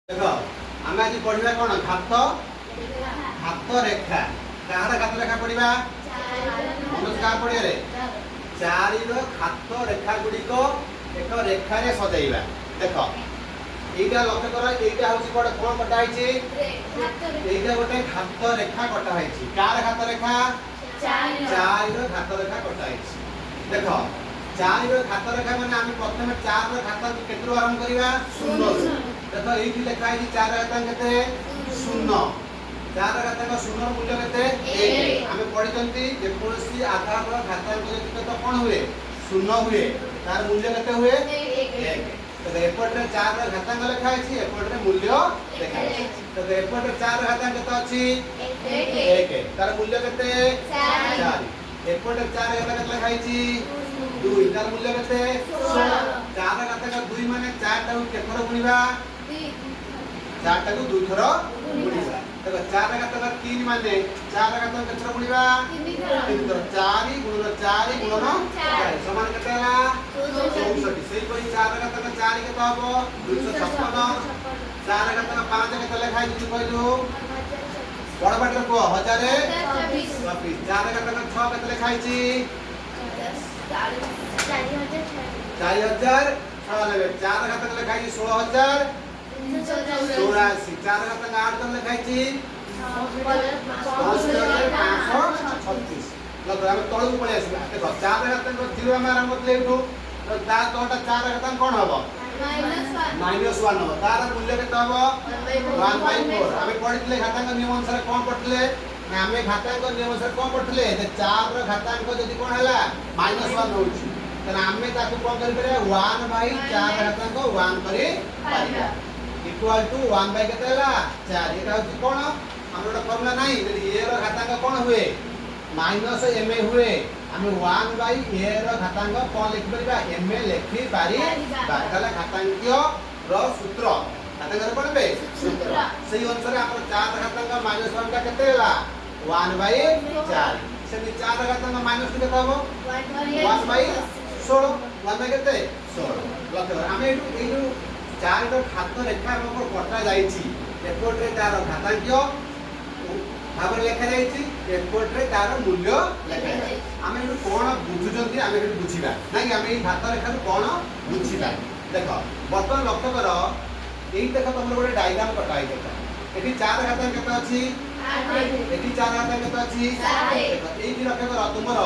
देख आम आज पढ़ा कौन घात घात रेखा कहार घात रेखा पढ़ा मनोज क्या पढ़िया चार घात रेखा गुड़िक एक रेखार सजाइबा देख यहीटा लक्ष्य कर यहीटा हूँ कौन कौन कटाई यहीटा गोटे घात रेखा कटाई कार घात रेखा चार घात रेखा कटाई देख चार घात रेखा मैंने आम प्रथम चार घात के आरंभ करवा शून्य देख ये लिखाई चार घातांक के शून्य चार घातांक शून्य मूल्य के आम पढ़ी जेकोसी आधार घातांक तो कौन हुए शून्य हुए तार मूल्य के हुए एक एपटे चार घातांक लिखाई एपटे मूल्य देखा तो एपटे चार घातांक तो अच्छी एक तार मूल्य के चार एपटे चार घातांक लिखाई दुई तार मूल्य के चार घातांक दुई माने चार टाकू केथर गुणिबा चार टाकू दुई थर गुणिबा देखो चार घातांक तीन माने चार घातांक केथर गुणिबा तीन थर चार गुणन चार समान केते हला 64 सेही पई चार घातांक चार केते हबो 256 चार घातांक 5 केते लिखाई दितु कहलु बड़ बाटर को 1024 चार घातांक 6 केते लिखाई 4000 चार घातांक लिखाई 16000 84 चार घातांक 8 कर लिखाई 536 लग हम तळू पळे आसीबा देखो चार घातांक 0 हम आरंभ करले एठू तो ता तोटा चार घातांक कोन हबो -1 हो तार मूल्य केते हबो 1/4 हम पढितले घातांक नियम अनुसार कोन पढितले आमे घातांक नियम अनुसार कोन पढितले जे चार घातांक जदी कोन हला -1 होउची तने आमे ताकू कोन करि परे 1/4 घातांक 1 करि पारिबा इक्वल टू 1 बाय केते हला 4 एटा होची कोन हमर फॉर्मूला नाही जदी a रो घातांक कोन हुए -ma हुए हम 1 बाय a रो घातांक कोन लिखि परिबा ma लिखि पारि बातला घातांकीय रो सूत्र घातांक रो पढबे सूत्र सही अनुसार हमर 4 घातांक -1 का केते हला 1 बाय 4 से 4 घातांक माइनस केते हबो 1 बाय 16 1 बाय केते 16 लक्ष्य हम एटू चार घात रेखा हमर कटा जाईची एपोर्ट रे तार घातांकीय भाबर लेखा जाईची एपोर्ट रे तार मूल्य लेखा जाई हम एटू कोन बुझुचंती हम एटू बुझिबा नाही हम ए घात रेखा कोन बुझिबा देखो बर्तमान लक्ष्य कर एई देखो तुमर गोटे डायग्राम कटाई देखो एठी चार घातांक केते अछि 8 एठी चार घातांक केते अछि 7 देखो एई लक्ष्य कर तुमर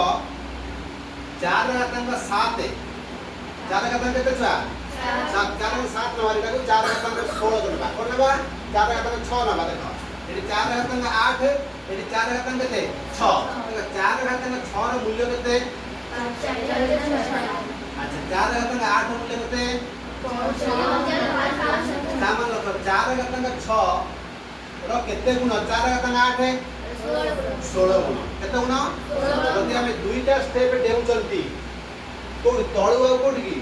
चार घातांक 7 चार घातांक केते छा 7 चार 7 नवारी का चार घातांक 16 जोड़बा कोन लेबा चार घातांक 6 नबा देखो एठी चार घातांक 8 एठी चार घातांक केते 6 देखो चार घातांक 6 रो मूल्य केते अच्छा चार घातांक 8 रो मूल्य केते सामान लख चार घातांक 6 रो केते गुण चार घातांक 8 16 गुण केते गुण जदि हम दुईटा स्टेप देउचंती को तळु आ कोठी की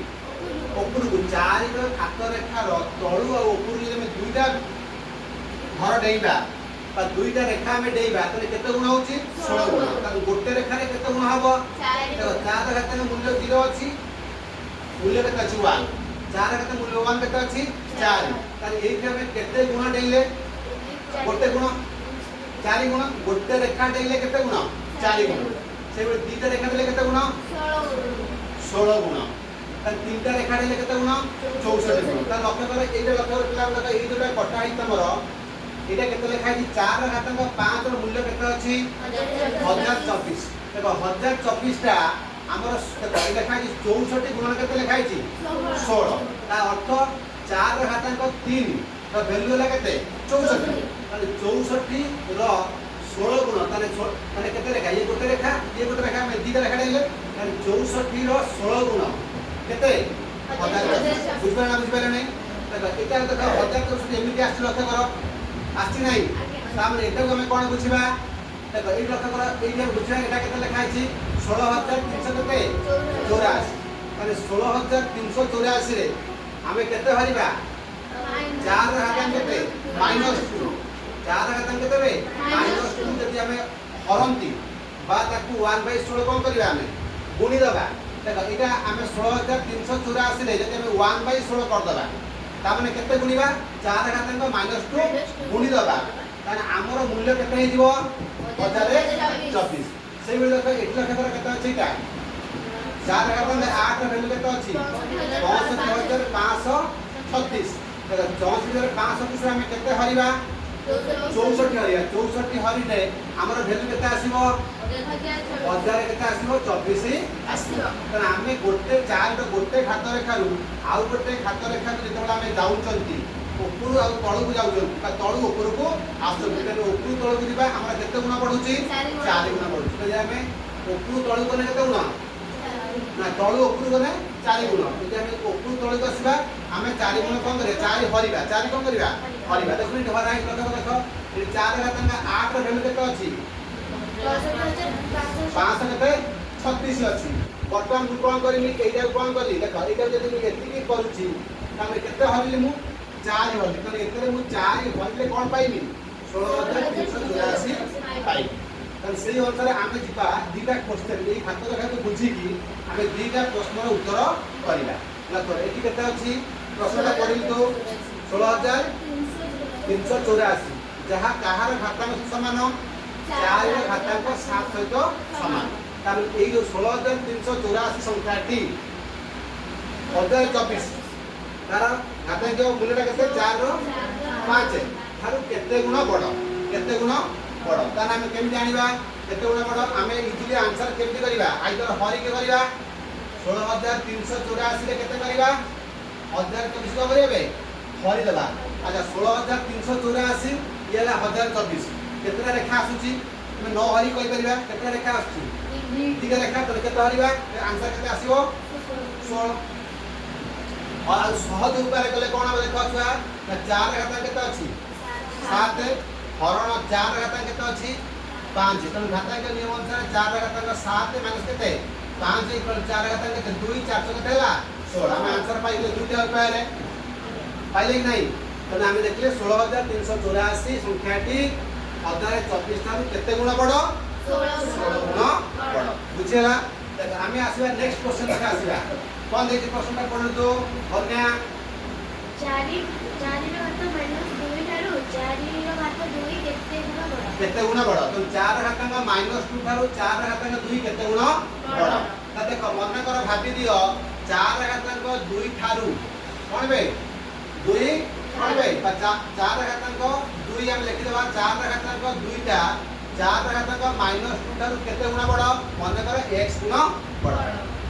ऊपर को चार घात रेखार तळु आ ऊपर जे हम दुईटा घर डेइबा बा दुईटा रेखा में डेइबा तले केते गुण होची 16 गुण त गोटे रेखा रे केते गुण हबो 4 देखो चार घात मूल्य 0 अछि मूल्य केते अछि 1 चार घात मूल्य 1 केते अछि 4 त एई में केते गुण डेइले गोटे गुण 4 गुण गोटे रेखा डेइले केते गुण 4 गुण से दुईटा रेखा डेइले केते गुण 16 गुण तीनटा रेखा डेले केते गुण 64 गुण त लक्ष्य कर एटा लक्ष्य कर पिला मतलब एई जोटा कटा है तमरो एटा केते लिखा है 4 घातांक 5 रो मूल्य केते अछि 1024 देखो 1024 टा हमर केते लिखा है 64 गुण केते लिखा है 16 ता अर्थ 4 घातांक 3 रो वैल्यू होला केते 64 ताले 64 रो 16 गुण ताले केते रेखा ये गोटे रेखा में दीटा रेखा डेले ताले 64 रो 16 गुण केते 1000 बुझबा ना बुझबा नहीं देखो एटा देखो 1024 एमिति आछि लक्ष्य करो आछि नाही सामने एटा हम कोन बुझिबा देखो ए लक्ष्य करो ए जे बुझिबा एटा केते लिखा अछि 16300 केते 84 माने 16384 रे हमें केते भरिबा 4 घातांक केते -2 4 घातांक केते रे -2 जदि हमें हरंती बा ताकू 1/16 कोन करबा हमें गुणी दबा देखो एटा हमें 16384 रे जदि हमें 1/16 कर दबा तामाने केते गुणिबा 4 घातांक -2 गुणी दबा ताने हमर मूल्य केते हे जीवो 1024 सेहि बेले देखो एटला क्षेत्र केते अछि ता 4 घातांक 8 ର वैल्यू केते अछि 65536 देखो 64536 रे हम केते हरिबा 64 हरिया 64 हरिले हमर वैल्यू केते आसीबो 1000 केते आसीबो 24 आसीबो त हमें गोटे 4 रो गोटे घात रेखारू आउ गोटे घात रेखारू जेतबेला हमें जाउचंती उपरु आ तळु को जाउचंती का तळु उपरु को आसुचंती त उपरु तळु को दिबा हमरा केते गुणा पडुची 4 गुणा पडुची त जे हमें उपरु तळु कोने केते गुणा ना तळु उपरु कोने 4 गुणा जे हमें उपरु तळु को आसीबा हमें 4 गुणा कोन करे 4 हरिबा 4 कोन करबा हरिबा देखो मिनिट हराई देखो 4 घातांक 8 रो वैल्यू केते अछि 500 केते 36 अछि वर्तमान मु कोन करिमी एइटा कोन करली देखो एइटा जदी मु एतिकी करूची तामे केते हरिली मु 4 हरिली त एतरे मु 4 हरिले कोन पाइमी 16384 पाइ त सेही अनुसार आमे जिबा दीटा क्वेश्चन ए खातो रेखा को बुझी की आमे दीटा प्रश्नर उत्तर करिला देखो एठी केते अछि प्रश्नटा करिल तो 16384 जहा कहार घातांक समान 4 रो घातांक 7 सहित समान तार एई जो 16384 संख्याटी 1024 तार घातांक मूल्यटा केते 4 रो 5 थारु केते गुण बड़ तार हम केम जानिबा केते गुण बड़ हमें इजीली आंसर केमति करिबा आइदर हरि के करिबा 16384 रे केते करिबा 1024 को करिबे हरि देबा अच्छा 16384 ये ला 1024 केतरा रेखा आसुची हम 9 हरि कहि परिबा केतरा रेखा आसुची दिगा रेखा तो केते हरिबा आंसर केते आसीबो 16 और सहज उपाय कले कोन हम देखो छुआ 4 घातांक केते अछि 7 हरण 4 घातांक केते अछि 5 तन घातांक नियम अनुसार 4 घातांक 7 माइनस केते 5 इक्वल 4 घातांक केते 2 400 केते हला 16 हम आंसर पाइले दुटा उपाय रे पाइले कि नहीं तो हम देखले 16384 संख्याटी 1024 थारु केते गुण बड़ 16 गुण बड़ बुझेला देखो हम आसीबा नेक्स्ट क्वेश्चन देखा आसीबा कोन देखि क्वेश्चन ता पढु तो अन्या 4 रो घात माइनस 2 थारु 4 रो घात 2 केते गुण बड़ तो 4 घातांक -2 थारु 4 घातांक 2 केते गुण बड़ त देखो मन कर भाबी दियो 4 घातांक 2 थारु कोन बे 2 कोन बे 4 घातांक 2 हम लिखि देबा 4 घातांक 2 टा 4 घातांक -2 थारु केते गुण बड़ मन कर x गुण बड़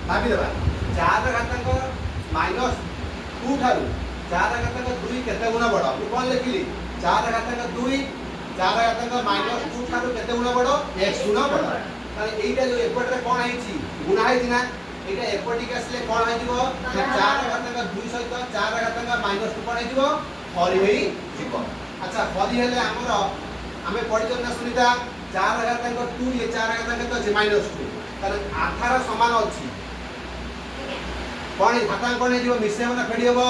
भाबी देबा 4 घातांक -2 थारु 4 घातांक 2 केते गुण बड़ मु कोन लिखिली 4 घातांक 2 4 घातांक -2 थारु केते गुण बड़ x गुण बड़ ताले एइटा जो एपट रे कोन आइची गुणा आइची ना एटा एपटी के असले कोन आइ जीवो 4 घातांक 2 सहित 4 घातांक -2 कोन आइ जीवो हरि होई जीवो अच्छा हरि हेले हमर हमें पढिजन ना सुनिता 4 घातांक 2 ये 4 घातांक तो जे -2 कारण आधार समान अछि कोन घातांक कोन जीवो मिसेबो ना फेडिबो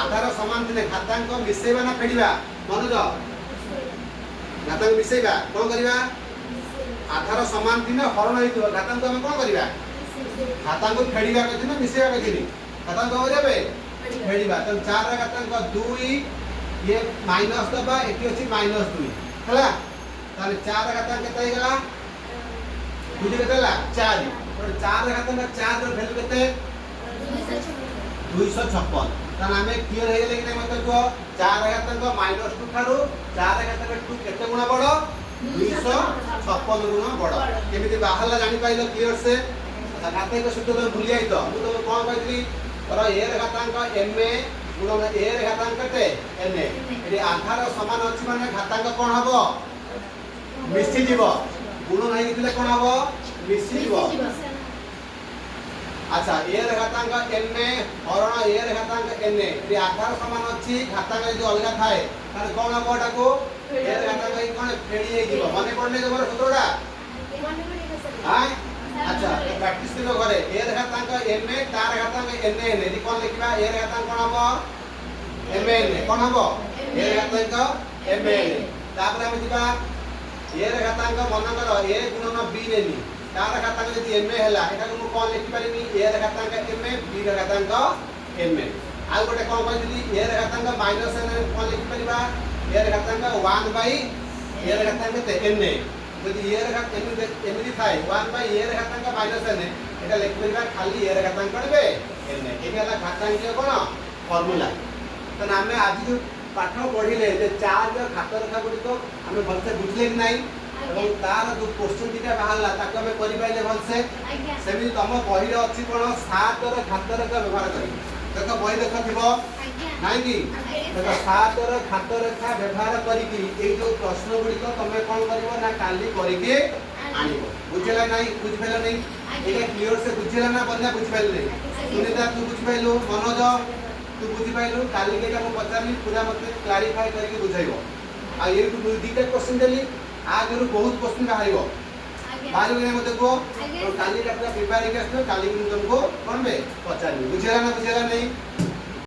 आधार समान दिने घातांक मिसेबा ना फेडिबा मनोज घातांक मिसेबा कोन करिबा आधार समान दिने हरण हेतिबो घातांक हम कोन करिबा घातांक फेडिबा के दिन मिसेबा के दिन घातांक हो जाबे फेडिबा त 4 घातांक 2 ये माइनस दबा एटी अछि -2 हला ताले 4 घातांक केते गेला 2 केते ला 4 और 4 घातांक 4 रो वैल्यू केते 256 तान हमें क्लियर हे गेले कि नै मतलब को 4 घातांक -2 थारु 4 घातांक 2 केते गुणा बड़ 256 गुण बड़ केमिति बाहरला जानि पाइलो क्लियर से अच्छा घातांक सूत्र तो भूली आइ तो मु तो कोन कहली और a रे घातांक ma गुणन a रे घातांक केते na एडी आधार समान अछि माने घातांक कोन हबो मिसि जीवो गुण नै दिले कोन हबो मिसि जीवो अच्छा a रे घातांक na हरण a रे घातांक na एडी आधार समान अछि घातांक जो अलगा थाए ताने कोन हबो टाको a रे घातांक कोन फेडी हे जीवो माने पडले तोर सूत्रडा हां अच्छा प्रैक्टिस करो घरे a रे घातांक ma तार घातांक na एदी कोन लिखिबा a रे घातांक कोन हबो mn कोन हबो a रे घातांक mn तापर हम दिबा a रे घातांक मन करो a गुणन b नेनी तार घातांक जदि ma हैला एटा को कोन लिखि पारिनी a रे घातांक ma b रे घातांक mn ଆଉ ଗୋଟେ କ'ଣ କହିଥିଲି a ର ଘାତାଙ୍କ ମାଇନସ୍ n କ'ଣ ଲେଖିପାରିବା a ର ଘାତାଙ୍କ 1 ବାଇ a ର ଘାତାଙ୍କ କେତେ n ଯଦି a ର ଘାତ ଏମିତି ଥାଏ 1 ବାଇ a ର ଘାତାଙ୍କ ମାଇନସ୍ n ଏଟା ଲେଖିପାରିବା ଖାଲି a ର ଘାତାଙ୍କ ନେବେ n ଏଇଟା ହେଲା ଘାତାଙ୍କିୟ କ'ଣ ଫର୍ମୁଲା। ତେଣୁ ଆମେ ଆଜି ଯୋଉ ପାଠ ପଢିଲେ ଯେ ଚାର୍ଜ ଘାତ ରେଖା ଗୁଡ଼ିକ ଆମେ ଭଲସେ ବୁଝିଲେ କି ନାହିଁ ଏବଂ ତାର ଯୋଉ କ୍ୱେଶ୍ଚନ୍ ଦିଟା ବାହାରିଲା ତାକୁ ଆମେ କରିପାରିଲେ ଭଲସେ ଆଜ୍ଞା ସେମିତି ତମ ବହିରେ ଅଛି କ'ଣ 7 ର ଘାତ ରେଖା ବ୍ୟବହାର କରି ଦେଖ ବହି ଦେଖ ଥିବ ଆଜ୍ଞା ନାଇଁ କି ଦେଖ 7 ର ଘାତ ରେଖା ବ୍ୟବହାର କରିକି ଏଇ ଯୋଉ ପ୍ରଶ୍ନ ଗୁଡ଼ିକ ତମେ କ'ଣ କରିବ ନା କାଲି କରିକି ଆଣିବ ବୁଝିଲା ନାହିଁ ବୁଝିପାରିଲ ନାହିଁ ଏଇଟା କ୍ଲିୟର ସେ ବୁଝିଲା ନା ବନ୍ୟା ବୁଝିପାରିଲେ ସୁନିତା ତୁ ବୁଝିପାରିଲୁ ମନୋଜ ତୁ ବୁଝିପାରିଲୁ କାଲି କେଟା ମୁଁ ପଚାରିଲି ପୁରା ମୋତେ କ୍ଲାରିଫାଏ କରିକି ବୁଝାଇବ ଆଉ ଏଇଠୁ ଦୁଇଟା କ୍ୱେଶ୍ଚନ୍ ଦେଲି ଆ ଦେହରୁ ବହୁତ କ୍ୱେଶ୍ଚନ୍ ବାହାରିବ ବାହାରିବ କି ମୋତେ କୁହ କାଲି ପୁରା ପ୍ରିପେୟାର ହେଇକି ଆସିଥିବ କାଲି ମୁଁ ତୁମକୁ କ'ଣ ପଚାରିବି ବୁଝିଲା ନା ବୁଝିଲା ନାହିଁ